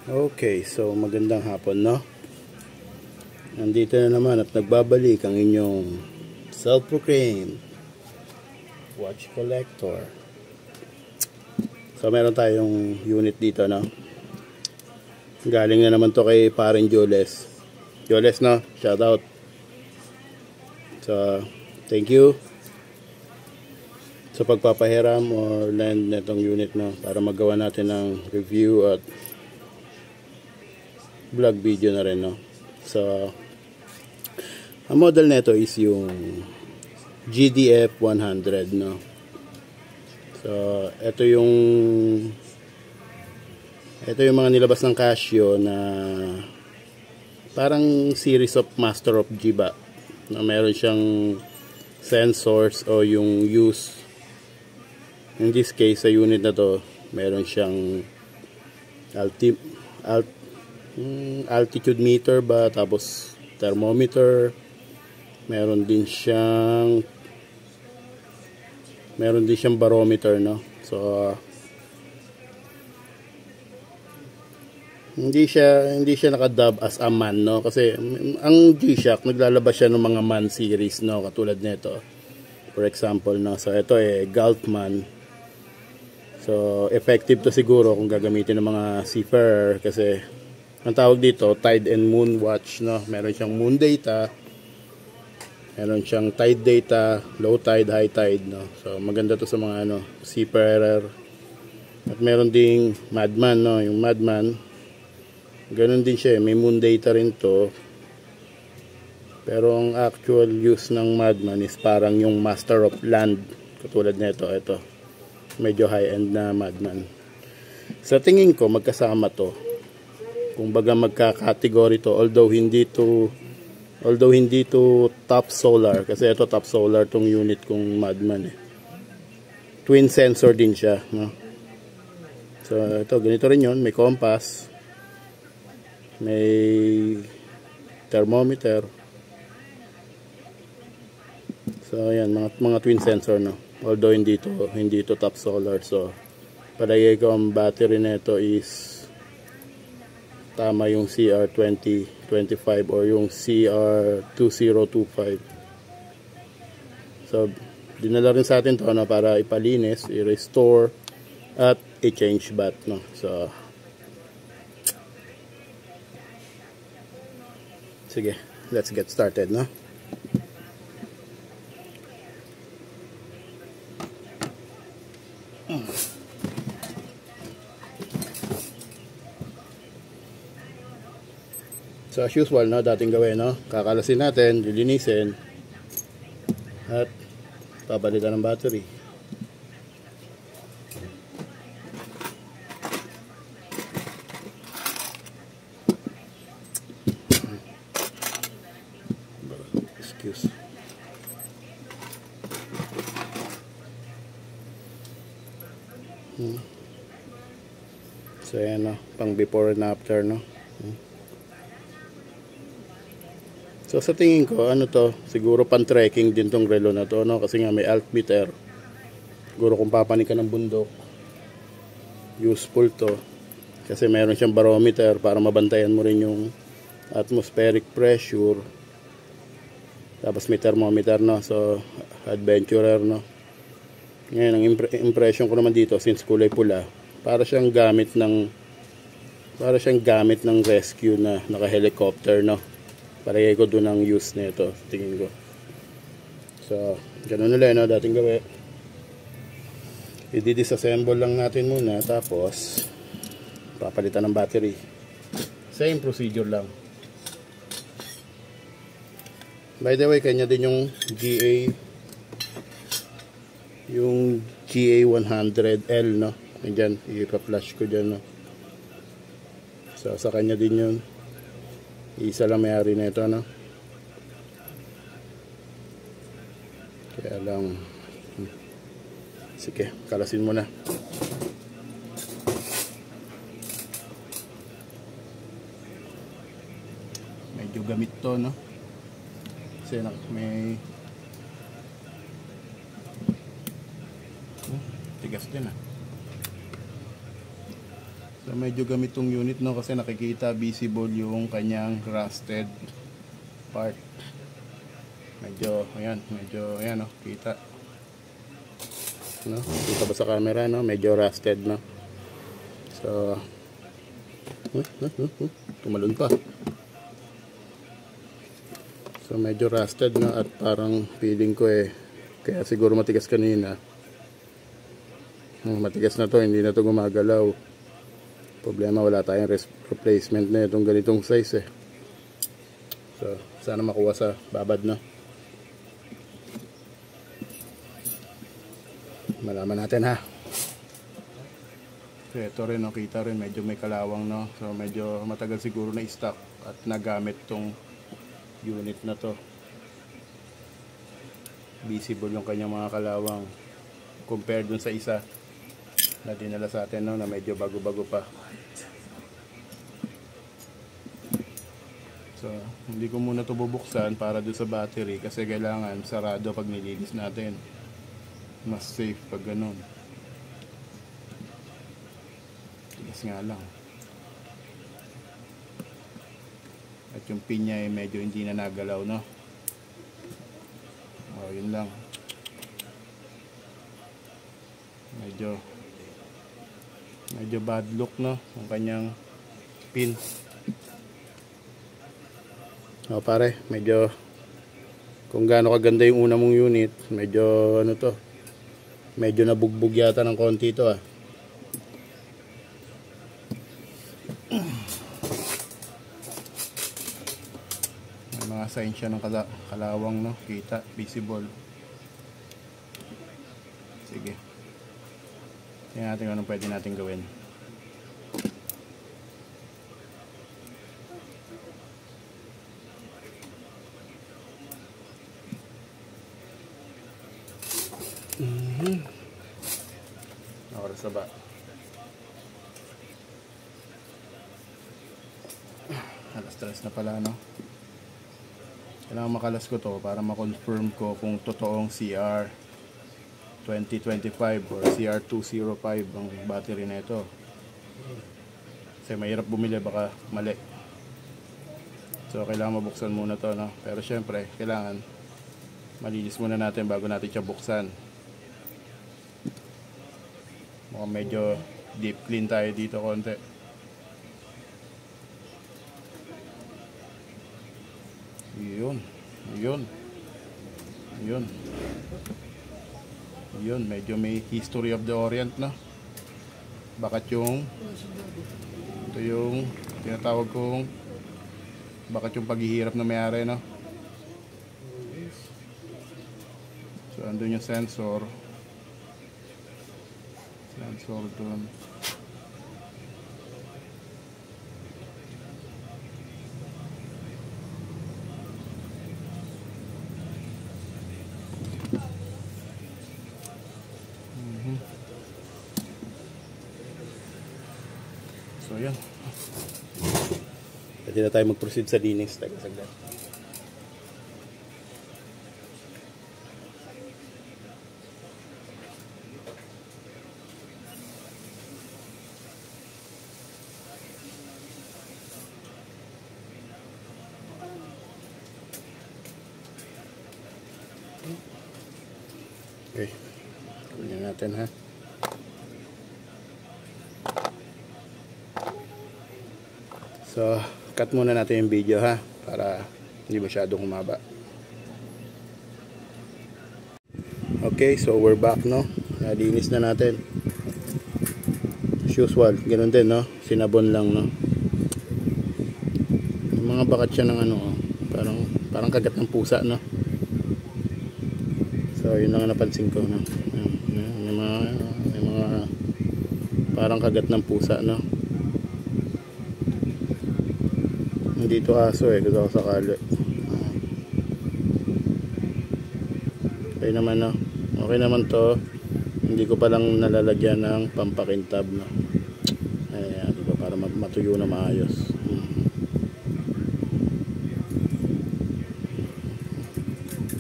Okay, so magandang hapon, no? Nandito na naman at nagbabalik ang inyong self-proclaimed watch collector. So meron tayong unit dito, no? Galing na naman to kay Paring Joles. Joles, no? Shout out. So, thank you sa pagpapahiram or lend netong unit, no? Para magawa natin ng review at vlog video na rin, no? So, ang model nito is yung GDF 100, no? So, ito yung mga nilabas ng Casio na parang series of Master of G ba, na meron siyang sensors o yung use. In this case, sa unit na to, meron siyang altitude meter ba, tapos thermometer, meron din siyang barometer, no? So hindi siya nakadub as a man, no? Kasi ang G-Shock naglalabas siya ng mga man series, no? Katulad nito, for example, no? So ito Gulfman. So effective to siguro kung gagamitin ng mga seafarer, kasi ang tawag dito, tide and moon watch, no? Meron siyang moon data, meron siyang tide data, low tide, high tide, no? So maganda to sa mga seafarer. At meron ding Madman, no? Yung Madman, ganun din siya, may moon data rin to. Pero ang actual use ng Madman is parang yung Master of Land, katulad nito, ito. Medyo high-end na Madman. Sa tingin ko, magkasama to. Kung baga magka-category to, although hindi to top solar, kasi ito top solar tong unit kong Madman, twin sensor din siya, no? So ito, ganito rin yun, may compass, may thermometer. So ayan, mga twin sensor, no? Although hindi to top solar. So palagay ko ang battery nito is tama yung CR2025 or yung CR2025. So dinala rin sa atin to, no, para ipalinis, i-restore at i-change bat, no. So sige, let's get started, no. So as usual, no, dating gawin, no, kakalasin natin, lilinisin at papalitan ng battery. Excuse. So ayan, no, pang before and after, no. So sa tingin ko, siguro pan-trekking din tong relo na to, no? Kasi nga may altimeter. Siguro kung papanik ka ng bundok, useful to. Kasi meron siyang barometer para mabantayan mo rin yung atmospheric pressure. Tapos may thermometer, no? So adventurer, no? Ngayon, ang impression ko naman dito, since kulay pula, para siyang gamit ng rescue na naka-helicopter, no? Parehay ko doon ang use nito, tingin ko. So, ganun ulit, no, dating gawin. I-disassemble lang natin muna, tapos papalitan ng battery. Same procedure lang. By the way, kanya din yung GA100L, no? Diyan, i-flash ko dyan, no? So, sa kanya din yun. Isa lang may-ari na ito, no? Kaya lang, sige, kalasin mo na. Medyo gamit to, no? Kasi may tigas din, ah. So medyo gamit tong unit, no, kasi nakikita visible yung kanyang rusted part. Medyo ayan, no, kita. No, kita ba sa camera, no? Medyo rusted, no. So tumalon pa. So medyo rusted na, at parang feeling ko kaya siguro matigas kanina. Matigas na to, hindi na to gumagalaw. Problema, wala tayong replacement na itong ganitong size So sana makuha sa babad na. Malaman natin, ha. So ito rin, no, kita rin medyo may kalawang, no. So medyo matagal siguro na stock at nagamit tong unit na to. Visible yung kanyang mga kalawang compared dun sa isa na dinala sa atin, no, na medyo bago-bago pa. So hindi ko muna to bubuksan para doon sa battery, kasi kailangan sarado pag nilinis natin. Mas safe pag ganun. Tigas nga lang. At yung pin niya medyo hindi na nagalaw, no. Yun lang. Medyo bad look, no, ang kanyang pin. Pare, medyo kung gaano kaganda yung una mong unit, medyo ano to, medyo nabugbog yata ng konti ito, May mga signs siya ng kalawang, no, kita, visible. Sige, tingnan natin anong pwede natin gawin. Oras na ba? Alas 3 na pala, no? Kailangan makalas ko to para ma-confirm ko kung totoong CR 2025 or CR 205 ang battery na ito. Kasi mahirap bumili, baka mali. So kailangan mabuksan muna to, no? Pero syempre kailangan malinis muna natin bago natin siya buksan. Mukhang medyo deep clean tayo dito konti. Yun, medyo may history of the Orient, no? Bakat yung ito yung tinatawag kong bakat yung paghihirap na may-ari, no? So andun yung sensor dun. So yan, pwede na tayo mag-proceed sa linis. Tayo saglit. Okay, kunin natin, ha. So, cut muna natin yung video, ha, para hindi masyadong humaba. Okay, so we're back, no. Nalinis na natin. As usual, ganun din, no. Sinabon lang, no. Yung mga bakat siya ng ano, parang kagat ng pusa, no. So yun lang napansin ko, no. May mga parang kagat ng pusa, no. Hindi ito aso, kasi ako sakali. Okay naman, no. Okay naman to. Hindi ko palang nalalagyan ng pampakintab, no. Ayan, diba, para matuyo na maayos.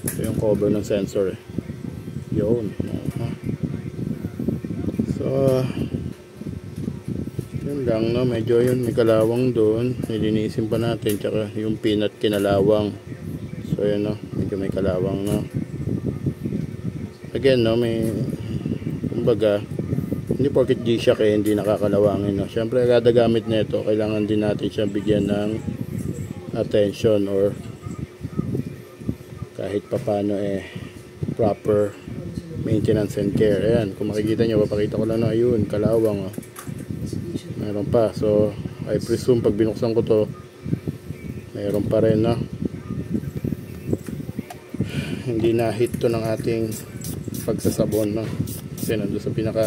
Ito yung cover ng sensor, yun. So Yun lang, no? Medyo yun, may kalawang doon. Nilinisin pa natin. Tsaka yung peanut kinalawang. So, yun, no? Medyo may kalawang, no? Again, no? May, kumbaga, hindi porket G-Shock hindi nakakalawangin, no? Siyempre, kada gamit na ito, kailangan din natin siya bigyan ng attention or kahit papano proper maintenance and care. Ayan, kung makikita nyo, papakita ko lang, no? Ayun, kalawang, oh. Meron pa. So, I presume pag binuksan ko to, meron pa rin, no? Hindi na hit to ng ating pagsasabon, no? Kasi nandun sa pinaka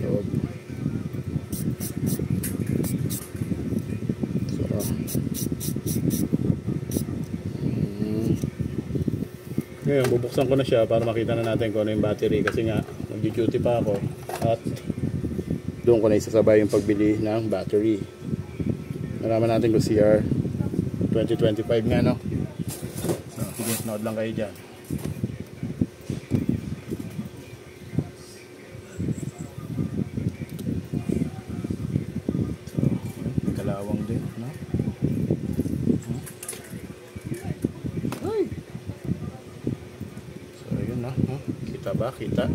loob. So, ngayon, bubuksan ko na siya para makita na natin kung ano yung battery. Kasi nga, nag-duty pa ako. At doon ko na isasabay yung pagbili ng battery. Nalaman natin kung CR 2025 nga, no? So, sige, nood lang kayo dyan. So, kalawang din, no? Ay! So, yun, no? Kita ba? Kita?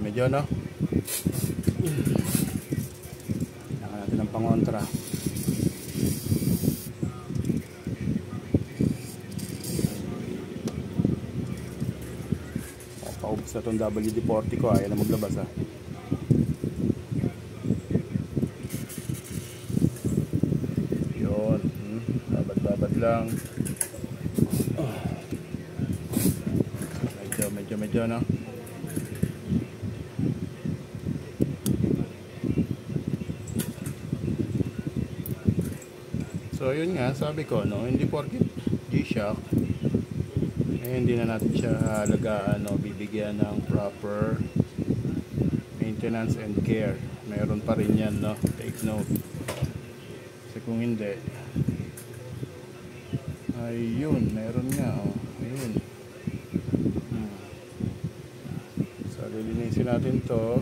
Medyo, no? Kailangan natin ng pangontra. Paubos na itong WD-40 ko. Ayaw na maglabas, ha? Yun. Babad-babad lang. Medyo, no? So yun nga, sabi ko, no, hindi porket G-Shock hindi na natin siya alagaan, no, bibigyan ng proper maintenance and care. Meron pa rin yan, no, take note. Kasi kung hindi, ayun, meron nga, oh, ayun. So lilinisin natin to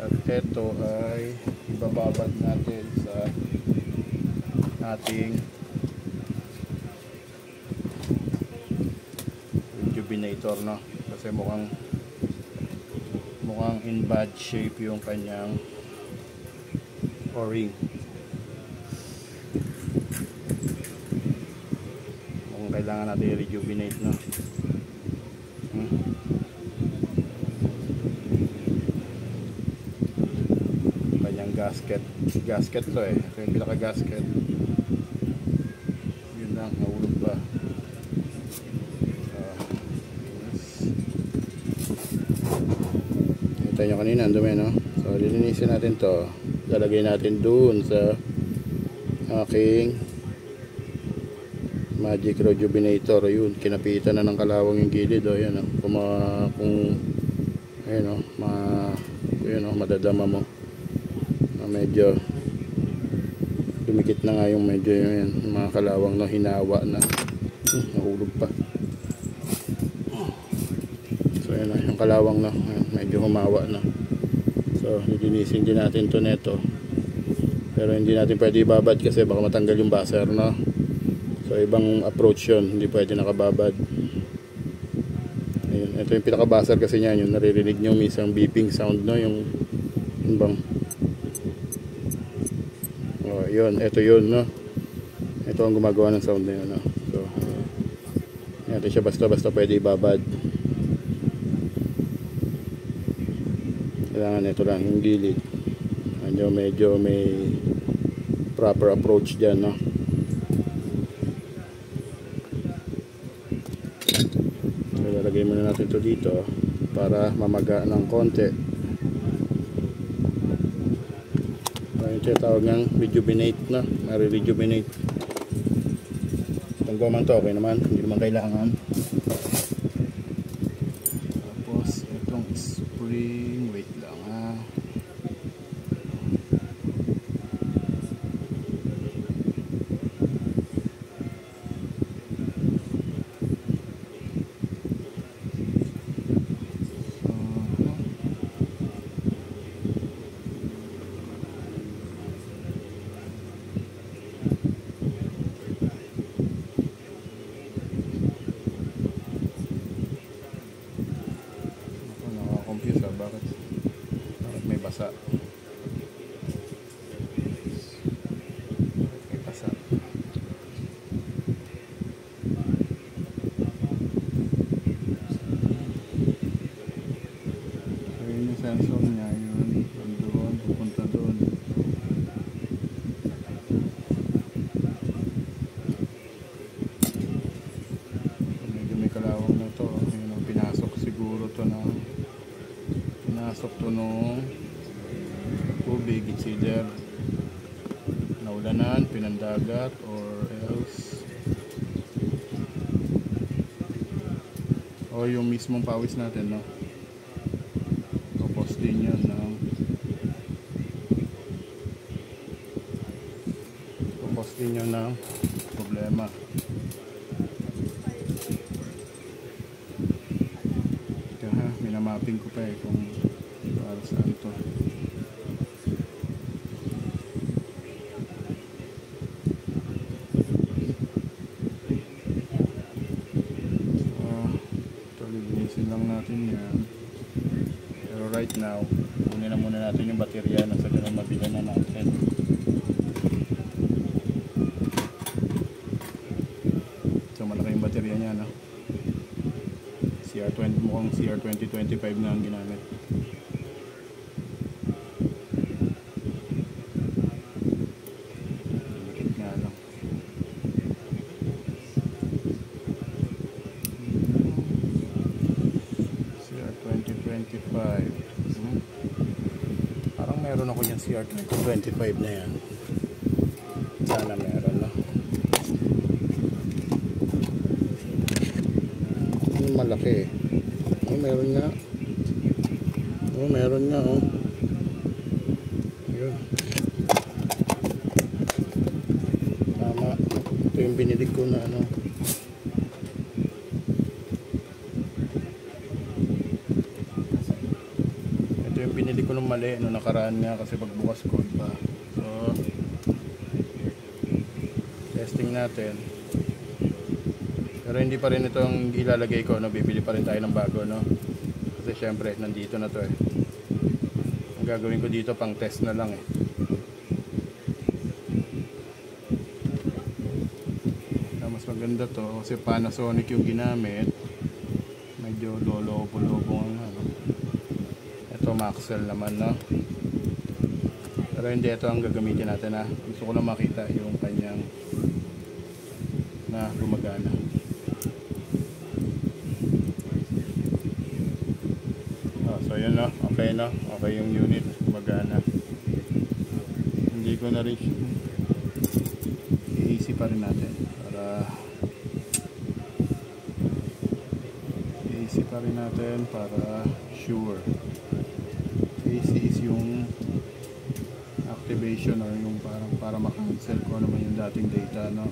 at ito ay ibababad natin sa ating rejuvenator, no? Kasi mukhang in bad shape yung kanyang o-ring. Mukhang kailangan natin i-rejuvenate, no? Kanyang gasket to, ito yung pinaka gasket. Nahulog pa. Kita nyo kanina, ang dumi, no? So, lilinisin natin to. Lalagay natin doon sa aking Magic Rejuvenator. Ayun, kinapitan na ng kalawang yung gilid. O, yan, ayun, madadama mo. Medyo dumikit na nga yung medyo yung mga kalawang, no, hinawa na. Nahulog pa. So yun na yung kalawang, no, medyo humawa na. So lilinisin din natin to neto, pero hindi natin pwede ibabad kasi baka matanggal yung buzzer, no. So ibang approach yun, hindi pwede nakababad. Ayun, ito yung pinaka buzzer kasi niyan, yung naririnig nyo minsan beeping sound, no, yung bang yun, ito yun, no? Ito ang gumagawa ng sound na yun, no? So, natin siya basta-basta pwede ibabad. Kailangan ito lang, yung gilid. Medyo may proper approach dyan, no? So, lalagay muna natin ito dito para mamaga ng konti. Ito tawag ng rejuvenate, na rejuvenate. Itong gomang to okay naman, hindi naman kailangan. Tapos itong spring, wait lang, ha. na-confuse bakit may basa. May basa. So yun yung sensor niya, yun doon, pupunta doon. Medyo may kalawang na to. Yun ang pinasok siguro to na pinasok to nung tubig, it's either naulanan, pinandagat, or else o yung mismong pawis natin, no? Tapos din yun, no? Tapos din yun ng problema. Kaya minamapping ko pa kung para saan to. Linisin lang natin yan. Pero right now, kunin na muna natin yung baterya na sa ganun mabila na natin. So malaki yung baterya niya, no? CR20, mukhang CR2025 na ang ginamit. Likit nga lang. CR2025. Parang meron ako yung CR2025 na yan. Sana meron, no? Malaki. Oh, meron nga. Oh, meron nga, oh. Yun. Tama. Ito yung binili ko na ano. Ito yung binili ko ng mali no, nakaraan nga kasi pagbukas ko pa. So testing natin. Pero hindi pa rin ito ang ilalagay ko, no? Bibili pa rin tayo ng bago, no? Kasi syempre nandito na to eh. Ang gagawin ko dito pang test na lang eh. Mas maganda to kasi Panasonic yung ginamit. Medyo lolobo-lobo ang ano. Ito Maxell naman, no? Pero hindi ito ang gagamitin natin, ha. Gusto ko lang makita yung kanyang na gumagana. So yun, no? Okay, no? Okay yung unit gumagana. Hindi ko na rin i-AC pa rin natin para i-AC pa rin natin para sure. AC is yung activation or yung parang para makancel ko naman yung dating data, no?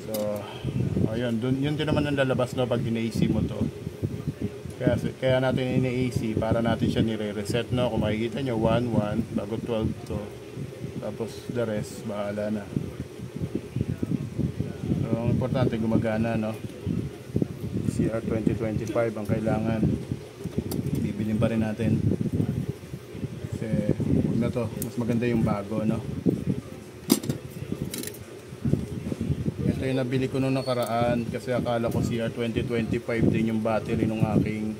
So ayun, yun din naman ang lalabas, no, pag in-AC mo to. Kaya natin in-AC para natin siya nire-reset, no? Kung makikita nyo 1-1 bago 12 to, tapos the rest bahala na. So ang importante gumagana, no? CR2025 ang kailangan. Bibilin pa rin natin kasi huwag na to, mas maganda yung bago, no? Ito yung nabili ko nung nakaraan kasi akala ko CR2025 din yung battery ng aking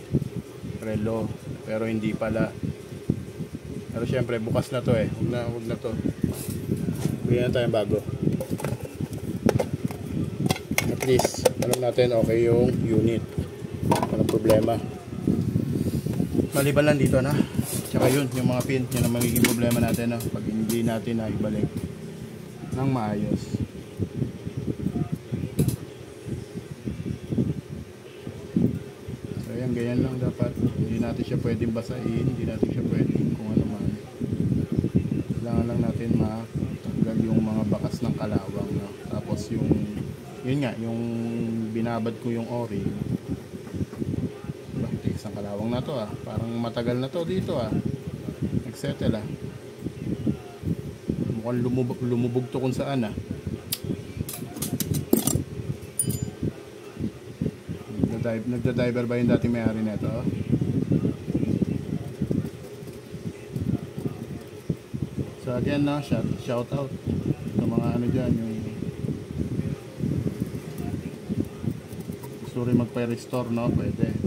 relo, pero hindi pala. Pero syempre bukas na to eh, huwag na to, bigyan na tayong bago. At least alam natin okay yung unit, walang problema. Maliban lang dito na, tsaka yun yung mga pin, yun ang magiging problema natin, no? Pag hindi natin na ibalik ng maayos. Ganyan lang dapat, hindi natin siya pwedeng basahin, hindi natin siya pwedeng kung ano man. Kailangan lang natin matanggal yung mga bakas ng kalawang, no? Tapos yung yun nga, yung binabad ko yung ori. Bakit isang kalawang na to, ah? Parang matagal na to dito, ah. Nagsettle, ah. Mukhang lumubog to kung saan, ah. Nagda-diver ba yung dating may-ari nito? So again na, shout out sa mga ano dyan, yung gusto rin magpa-restore, no? Pwede.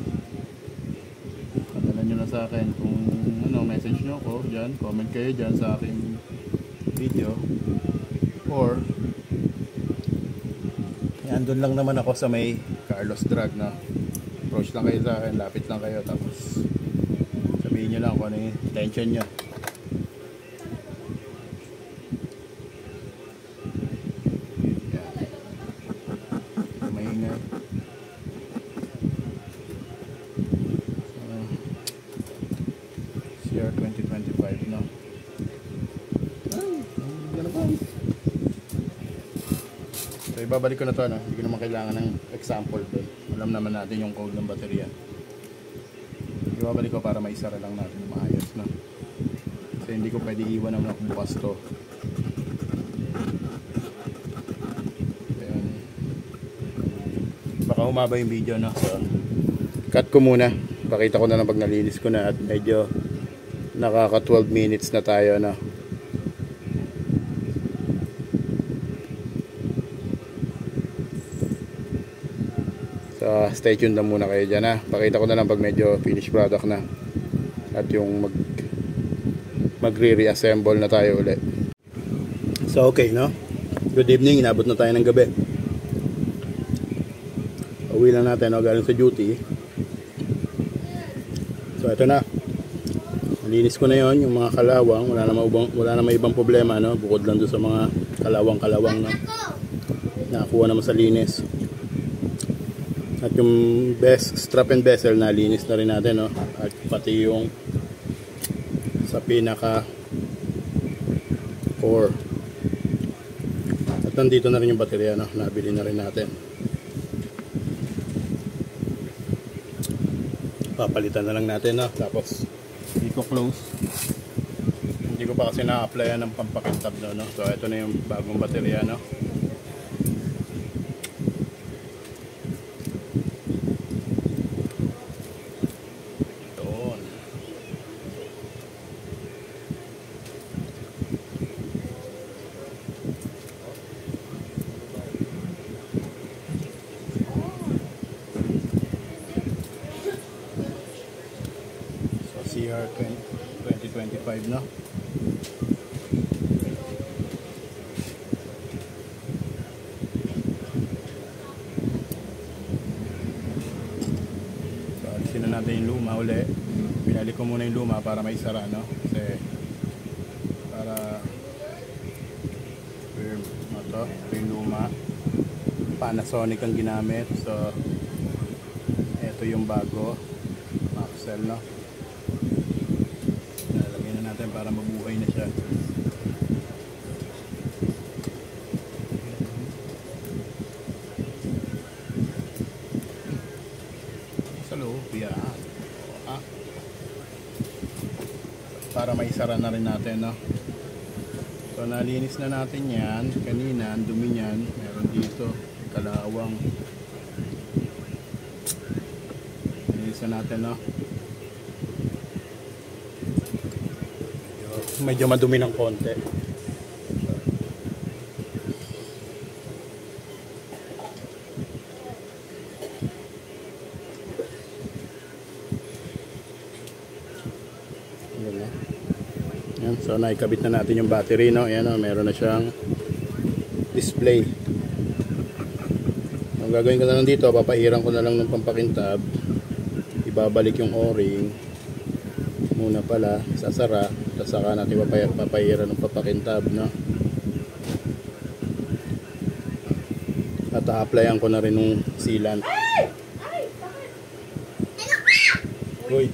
Padala nyo na sa akin kung ano, message nyo ko dyan, comment kayo dyan sa aking video, or andun lang naman ako sa may Carlos Drag, no? Approach lang kayo sa akin, lapit lang kayo, tapos sabihin nyo lang kung ano yung intention nyo. Maingay. CR 2025, no? So ibabalik ko na to, no? Hindi ko naman kailangan ng example doon. Alam naman natin yung code ng baterya. Ibabalik ko para maisara lang natin na maayos, no? Kasi hindi ko pwede iwan naman ako bukas to. Ayan. Baka humaba yung video, no? So, cut ko muna. Pakita ko na lang pag nalinis ko na at medyo nakaka 12 minutes na tayo, no? So, stay tuned lang muna kayo dyan, ha. Pakita ko na lang pag medyo finished product na. At yung magre-reassemble na tayo ulit. So, okay, no? Good evening. Inabot na tayo ng gabi. Uwi lang natin, no? Galing sa duty. So, ito na. Nalinis ko na yon yung mga kalawang. Wala na ibang problema, no? Bukod lang doon sa mga kalawang, no? Nakakuha naman sa linis. At yung strap and bezel na linis na rin natin, no? At pati yung sa pinaka core. At nandito na rin yung baterya, no? Nabili na rin natin. Papalitan na lang natin, no? Tapos hindi ko close. Hindi ko pa kasi na-applyan ng pampakintab, no? So ito na yung bagong baterya, no? CR 2025, no? So, alisin na natin yung luma uli. Binalik ko muna yung luma para maisara, no? Kasi para ito yung luma. Panasonic ang ginamit. So, ito yung bago Maxell, no? Para mabuhay na siya. Sa loob, yan. Para maisara na rin natin, no? So, nalinis na natin yan. Kanina, ang dumi yan. Meron dito, kalawang. Nalinis na natin, no? Medyo madumi ng konti. Yan, so naikabit na natin yung battery, no? Ayan, no? Meron na siyang display. Ang gagawin ko na lang dito, papahiran ko na lang ng pampakintab. Ibabalik yung o-ring muna pala, sasara, tapos saka natin papahiran ng papakintab, no? At a-applyan ko na rin ng sealant. Uy!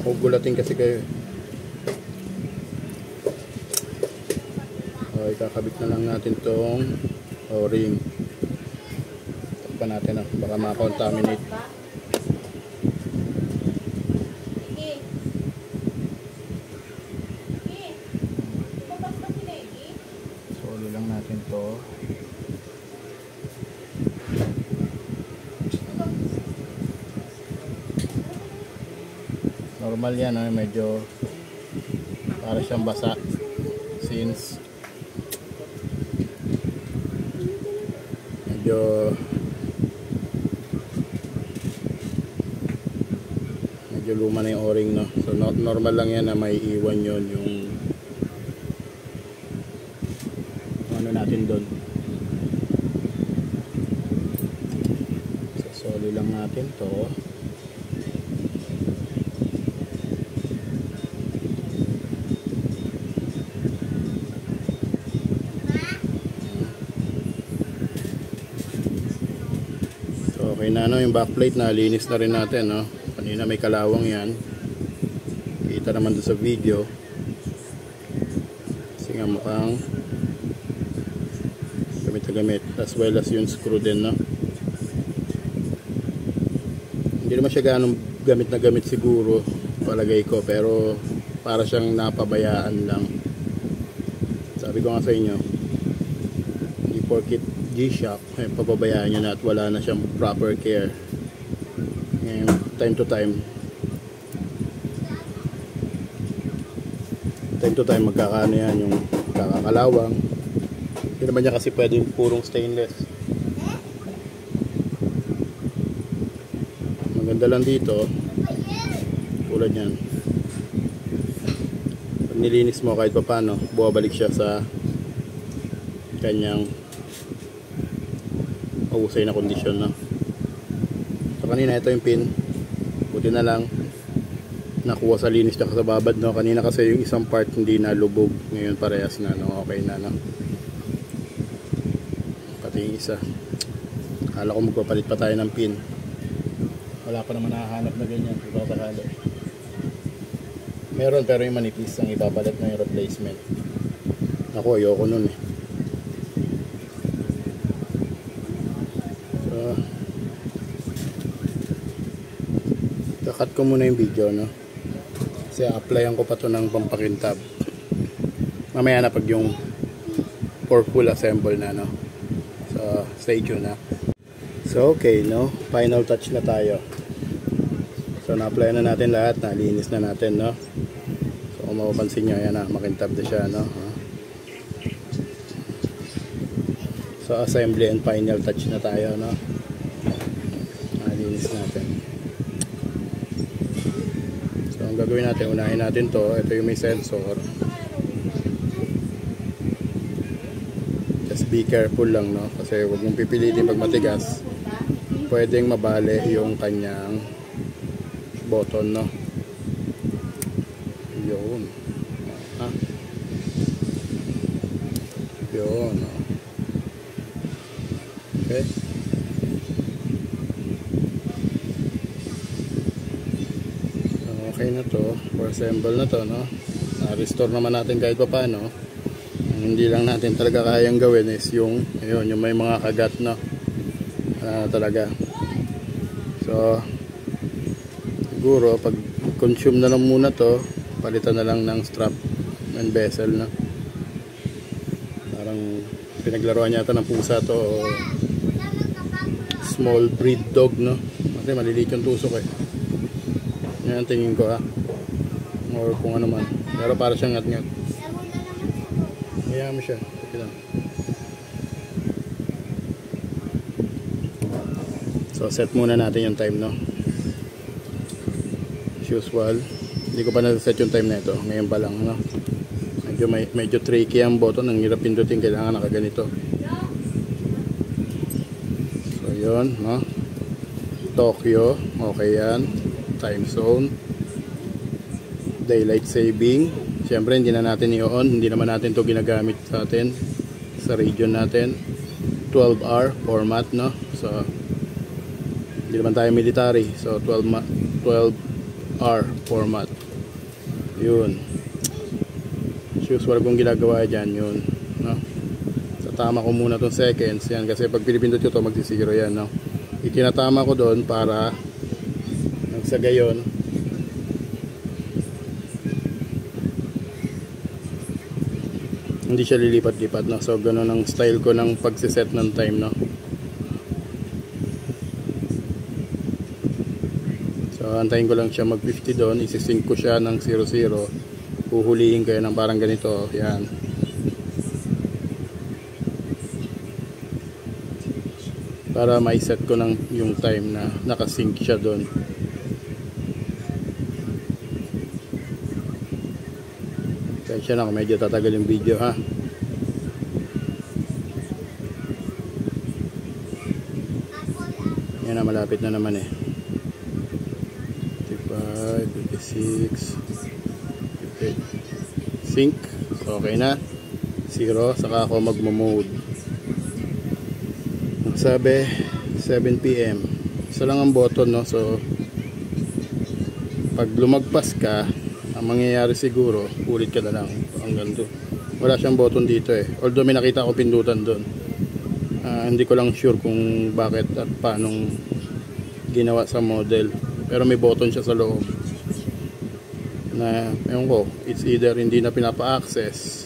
Huwag gulatin kasi kayo. Okay, kakabit na lang natin tong o-ring. Takpan natin, baka makakontaminate. Solo lang natin to. normal yan, medyo para siyang basa since medyo luma na yung o-ring, no? So normal lang yan na may iwan yon yung ano natin doon. Sasoli lang natin to. So okay na, no? Yung backplate na linis na rin natin, no? Kanina may kalawang yan, kita naman doon sa video kasi nga mukhang gamit na gamit, as well as yung screw din, no? Hindi naman siya ganong gamit na gamit siguro palagay ko, pero para siyang napabayaan lang. Sabi ko nga sa inyo, hindi porkit G-Shock papabayaan nyo na at wala na siyang proper care. Ngayon, time to time magkakaano yan, yung kakakalawang. Hindi naman niya kasi pwedeng purong stainless. Maganda lang dito, tulad yan, pag nilinis mo kahit pa paano, buwabalik siya sa kanyang mahusay na kondisyon, no? So kanina ito yung pin, buti na lang nakuha sa linis tsaka sa babad, no? Kanina kasi yung isang part hindi na lubog, ngayon parehas na, no? Okay na, no? Pati yung isa, akala ko magpapalit pa tayo ng pin, wala pa naman nakahanap na ganyan, iba sakali. Meron pero yung manipis ang ibabalat na yung replacement. Ako ayoko nun eh. Kakat ko muna yung video, no? Kasi applyan ko pa to ng pampakintab. Mamaya na pag yung for full assemble na, no? So stay tuned, na. So okay, no? Final touch na tayo. So na-applyan na natin lahat, nalinis na natin, no? So kung mapapansin nyo, ayan na, makintab na siya, no? So assembly and final touch na tayo, no? Nalinis natin. Ang gagawin natin, unahin natin to. Ito yung may sensor. Just be careful lang, no? Kasi huwag mong pipilitin pag matigas. Pwedeng mabali yung kanyang button, no? Yun. Ha? Yun, no? Okay. Okay na to, for assemble na to, no? Na-restore naman natin kahit pa paano. Ang hindi lang natin talaga kayang gawin is yung, ayun, yung may mga kagat, no? Talaga. So, siguro, pag consume na lang muna to, palitan na lang ng strap and bezel, no? Parang pinaglaruan yata ng pusa to, o small breed dog, no? Kasi maliliit yung tusok eh. Yan tingin ko, ha, or kung ano man, pero para siyang ngat-ngat. Kaya mo siya, okay lang. So set muna natin yung time, no? As usual, hindi ko pa na-set yung time na ito, ngayon pa lang, no? Medyo tricky ang button, ang hirap pindutin, kailangan nakaganito. So yun, no? Tokyo, okay yan. Time zone, daylight saving, syempre hindi na natin i-on, hindi naman natin to ginagamit sa atin sa region natin. 12-hour format, no? So hindi naman tayo military, so 12-hour format. Yun, usual kong ginagawa dyan, yun, no? So tama ko muna tong seconds yan, kasi pag pinipindot ko to magsisiro yan, no? Itinatama ko doon para sa gayon hindi siya lilipat-lipat, no? So ganoon ang style ko ng pagsiset ng time, no? So antayin ko lang siya mag 50 doon, isisync ko siya ng 00, huhulihin ko yan ng parang ganito, yan. Para ma-set ko ng yung time na nakasync siya doon. Kaya na, medyo tatagal yung video ha. Yan na, malapit na naman eh. 55, 56, 58. Sync. So, okay na. 0. Saka ako magmo-mode. Sabi 7 PM. Isa lang ang button, no? So, pag lumagpas ka, ang mangyayari siguro, ulit ka na lang hanggang doon. Wala siyang button dito eh. Although may nakita ko pindutan doon. Hindi ko lang sure kung bakit at paano ginawa sa model. Pero may button siya sa loob. Na, ewan ko, it's either hindi na pinapa-access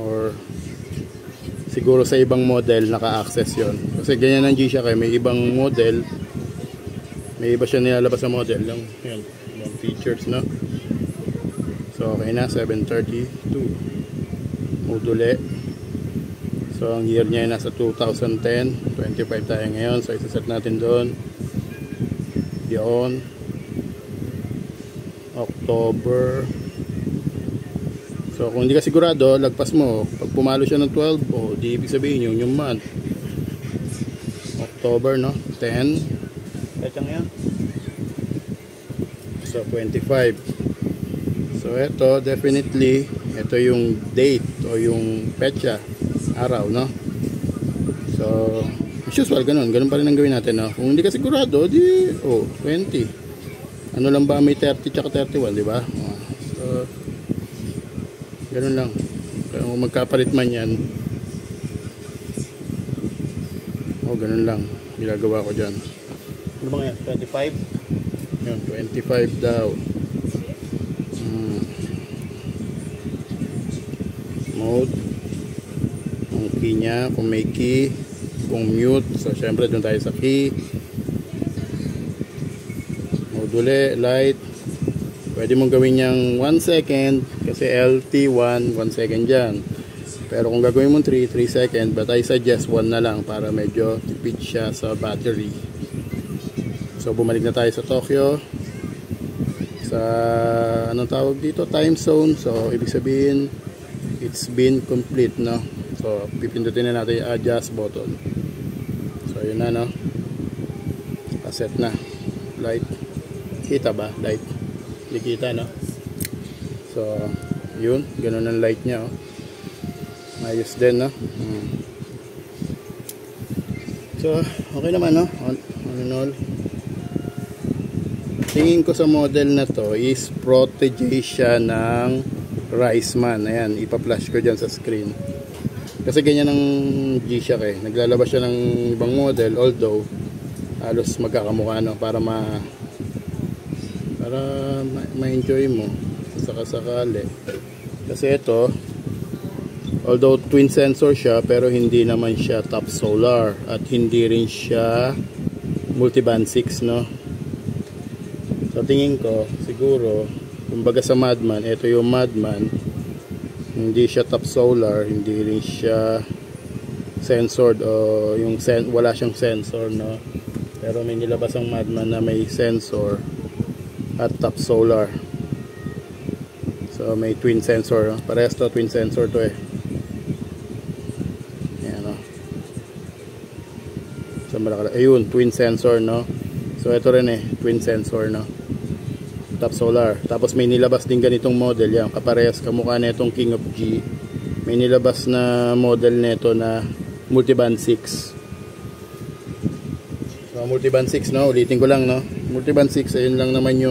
or siguro sa ibang model naka-access yon. Kasi ganyan ang G-Shock eh. May ibang model, may iba siya nilalabas sa model. Yung features, no? So, okay na. 732. Mode uli. So, ang year niya ay nasa 2010. 25 tayo ngayon. So, isaset natin doon. Yun. October. So, kung hindi ka sigurado, lagpas mo. Pag pumalo siya ng 12, di ibig sabihin yun yung month. October, no? 10. Kaya ngayon. So, 25. So, ito, definitely, ito yung date o yung petsa, araw, no? So, as usual, ganun pa rin ang gawin natin, no? Kung hindi ka sigurado, 20. Ano lang ba, may 30 tsaka 31, di ba? So, ganun lang. Kung magkapalit man yan, ganun lang. Ginagawa ko dyan. Ano ba nga yan? 25? Yun, 25 daw. Mode. Ang key niya, kung may key, kung mute. So, syempre, doon tayo sa key. Mode uli, light. Pwede mong gawin niyang 1 second kasi LT1, 1 second dyan. Pero kung gagawin mo 3 second, but I suggest 1 na lang para medyo tipid siya sa battery. So, bumalik na tayo sa Tokyo. Sa, anong tawag dito? Time zone. So, ibig sabihin, it's been complete, no? So, pipindutin na natin yung adjust button. So, yun na, no? Kaset na. Light. Kita ba? Light. Hindi kita, no? So, yun. Ganun ang light niya, oh. Ayos din, no? So, okay naman, no? All in all. Tingin ko sa model na to is protege siya ng Riceman. Ayan, ipa-flash ko dyan sa screen. Kasi ganyan ang G-Shock eh. Naglalabas siya ng ibang model, although halos magkakamukha, no? Para ma-enjoy mo sakasakali. Kasi ito, although twin sensor siya, pero hindi naman siya top solar at hindi rin siya multiband 6, no? So tingin ko siguro, kumbaga sa Madman, ito yung Madman, hindi siya top solar, hindi rin siya censored o yung wala siyang sensor, no? Pero may nilabas ang Madman na may sensor at top solar. So may twin sensor, no? Parehas to, twin sensor to eh. Ayan, no? So malaki, ayun, twin sensor, no? So ito rin eh, twin sensor, no? Top solar. Tapos may nilabas din ganitong model, yan, kaparehas kamukha na itong King of G. May nilabas na model nito na multiband 6. So multiband 6, no? Ulitin ko lang, no? Multiband 6, ayun lang naman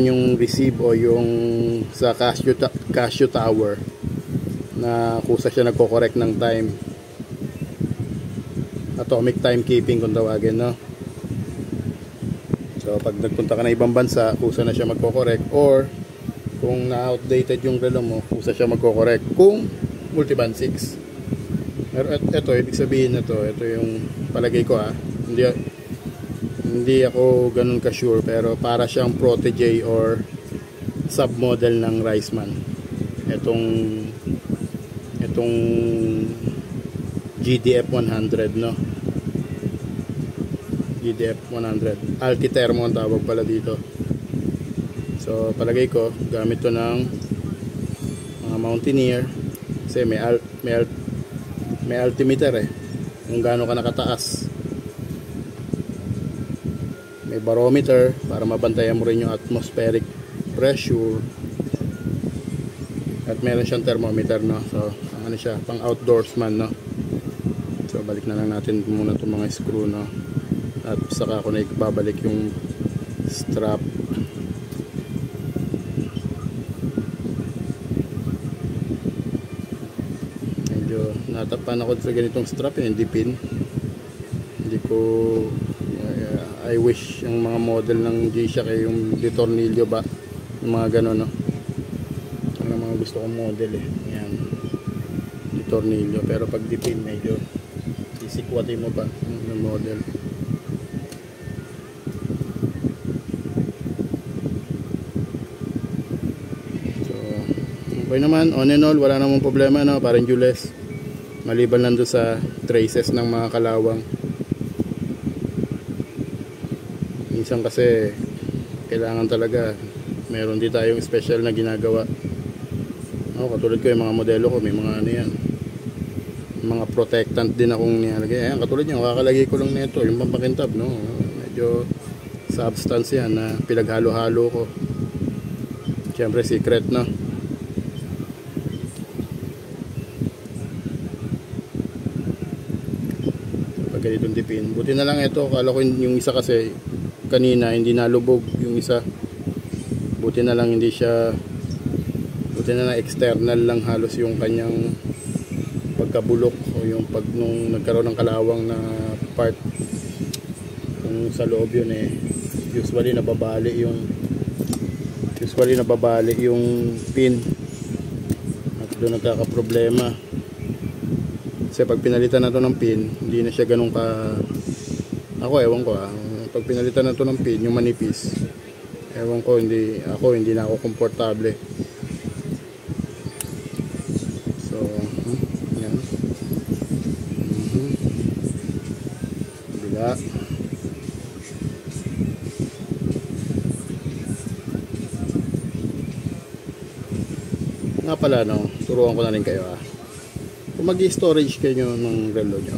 yung receive o yung sa Casio Tower na kusa siya nagko-correct ng time. Atomic timekeeping kung tawagin, no? So pag nagpunta ka na ibang bansa, kusa na siya magko-correct, or kung na-outdated yung relo mo, kusa siya magko-correct kung multiband 6. Pero ito, ibig sabihin na to, ito yung palagay ko, hindi Hindi ako ganun ka-sure, pero para siyang protege or submodel ng Riceman. Itong GDF 100, no? GDF 100. Altithermo ang tawag pala dito. So, palagay ko, gamit to ng mga mountaineer. Kasi may altimeter eh. Kung gaano ka nakataas. May barometer para mabantayan mo rin yung atmospheric pressure. At meron siyang thermometer, no? So, ano siya, pang outdoorsman, no? So, balik na lang natin muna itong mga screw, no? At saka ako na ibabalik yung strap. Medyo natapan ako sa ganitong strap, hindi pin. Hindi ko I wish yung mga model ng G-Shock eh, yung ditornilyo ba, yung mga gano'n, no? Ang mga gusto kong model eh, yan, ditornilyo. Pero pag dipin, medyo sisikwatin mo pa yung model. So, okay naman, on and all, wala namang problema, no? Parang Jules, maliban lang doon sa traces ng mga kalawang. Minsan kasi kailangan talaga meron din tayong special na ginagawa. Katulad ko yung mga modelo ko, may mga ano yan, mga protectant din akong nilalagay. Ayan, katulad nyo, kakalagay ko lang nito yung pampakintab, no? Medyo substance yan na pinaghalo-halo ko. Siyempre secret, no? Pag ganitong dipin, buti na lang ito, kala ko yung isa kasi kanina hindi nalubog yung isa. Buti na lang external lang halos yung kanyang pagkabulok o yung nung nagkaroon ng kalawang na part. Kung sa loob yun eh, usually nababali yung pin at doon nagkakaproblema. Kasi pag pinalitan na to ng pin, hindi na siya ganun ewan ko pag pinalitan na to ng pin, yung manipis, ewan ko, hindi na ako komportable. So, yan. Bila. Nga pala, no, turuan ko na rin kayo kung mag-storage kayo ng relo nyo,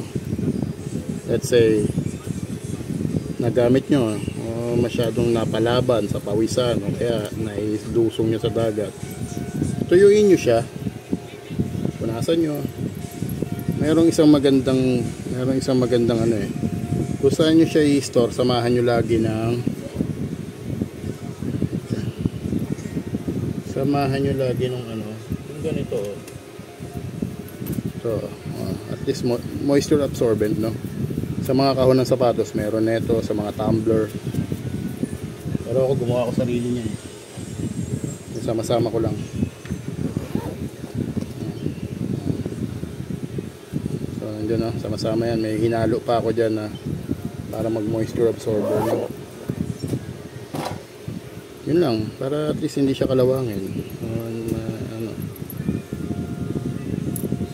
let's say nagamit nyo masyadong napalaban sa pawisan o kaya naidusong nyo sa dagat, tuyuin nyo siya, punasan nyo. Merong isang magandang ano kung saan nyo siya i-store, samahan nyo lagi ng ano, yung ganito at least moisture absorbent, no? Sa mga kahon ng sapatos meron nito, sa mga tumbler, pero ako gumawa ko sarili niyan, sama-sama ko lang. So andyan, sama-sama yan, may hinalo pa ako dyan para mag moisture absorber, no? Yun lang, para at least hindi siya kalawangin.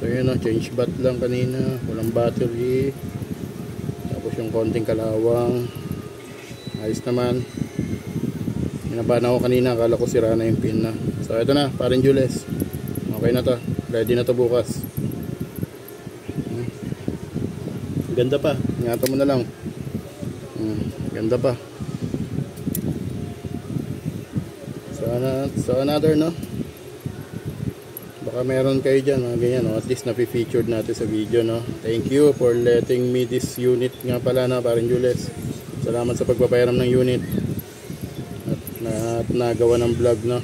So yun, change bat lang kanina, walang battery, tapos yung konting kalawang, ayos naman. Minabahan ako kanina, akala ko sira na yung pin na. So ito na, parin Jules, okay na to, ready na to bukas. Ganda pa, ingatan mo na lang. Ganda pa. So another, no? Baka meron kayo dyan, ganyan, no? At least na-featured natin sa video, no? Thank you for letting me this unit nga pala, na parin Jules. Salamat sa pagpapayaram ng unit at nagawa ng vlog, no?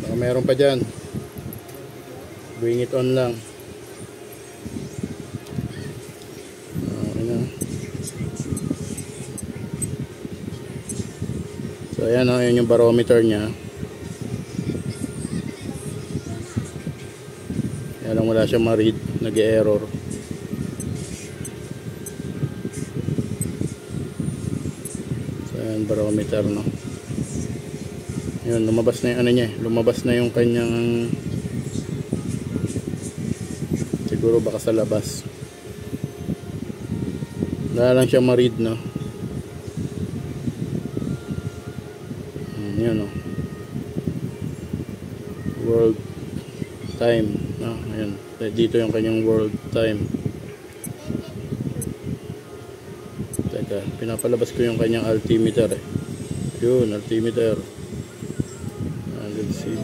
Baka meron pa dyan, bring it on lang. Okay na. So ayan, no? Ayan yung barometer nya. Kaya lang wala siyang ma-read, nag-error. Yung barometer, no. Yun, lumabas na yung ano niya, lumabas na yung kanyang, siguro baka sa labas. Wala lang siya ma-read, no. Yun, no. World time, no. Ayun, dito yung kanyang world time. Teka, pinapalabas ko yung kanyang altimeter eh. Yun, altimeter. Let's see.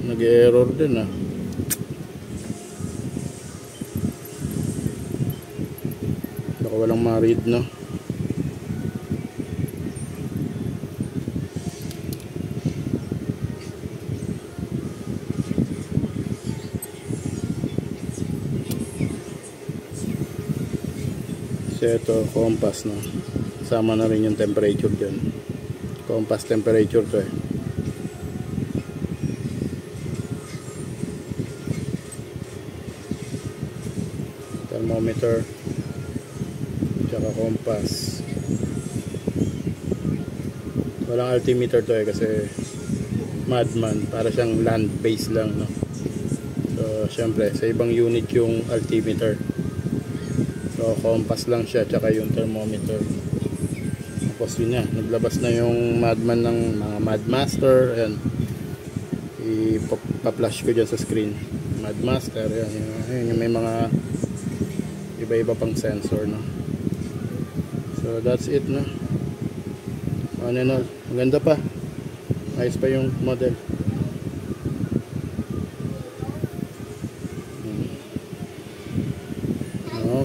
Nag-error din ah. Baka walang ma-read, no. Kasi ito, compass, no. Sama na rin yung temperature dyan. Compass temperature to eh. Thermometer tsaka compass. Walang altimeter to eh kasi madman, para siyang land base lang, no. So syempre sa ibang unit yung altimeter, so compass lang siya tsaka yung thermometer. Tapos yun na, naglabas na yung madman ng mga Madmaster. Ayan, ipa-flash ko dyan sa screen. Madmaster, ayan, yung may mga iba-iba pang sensor, no. So that's it, no. Ano and all, maganda pa, ayos pa yung model.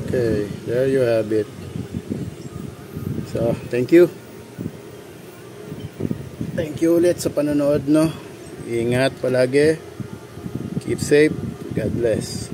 Okay, there you have it. So thank you ulit sa panonood, no. Ingat palagi, keep safe, God bless.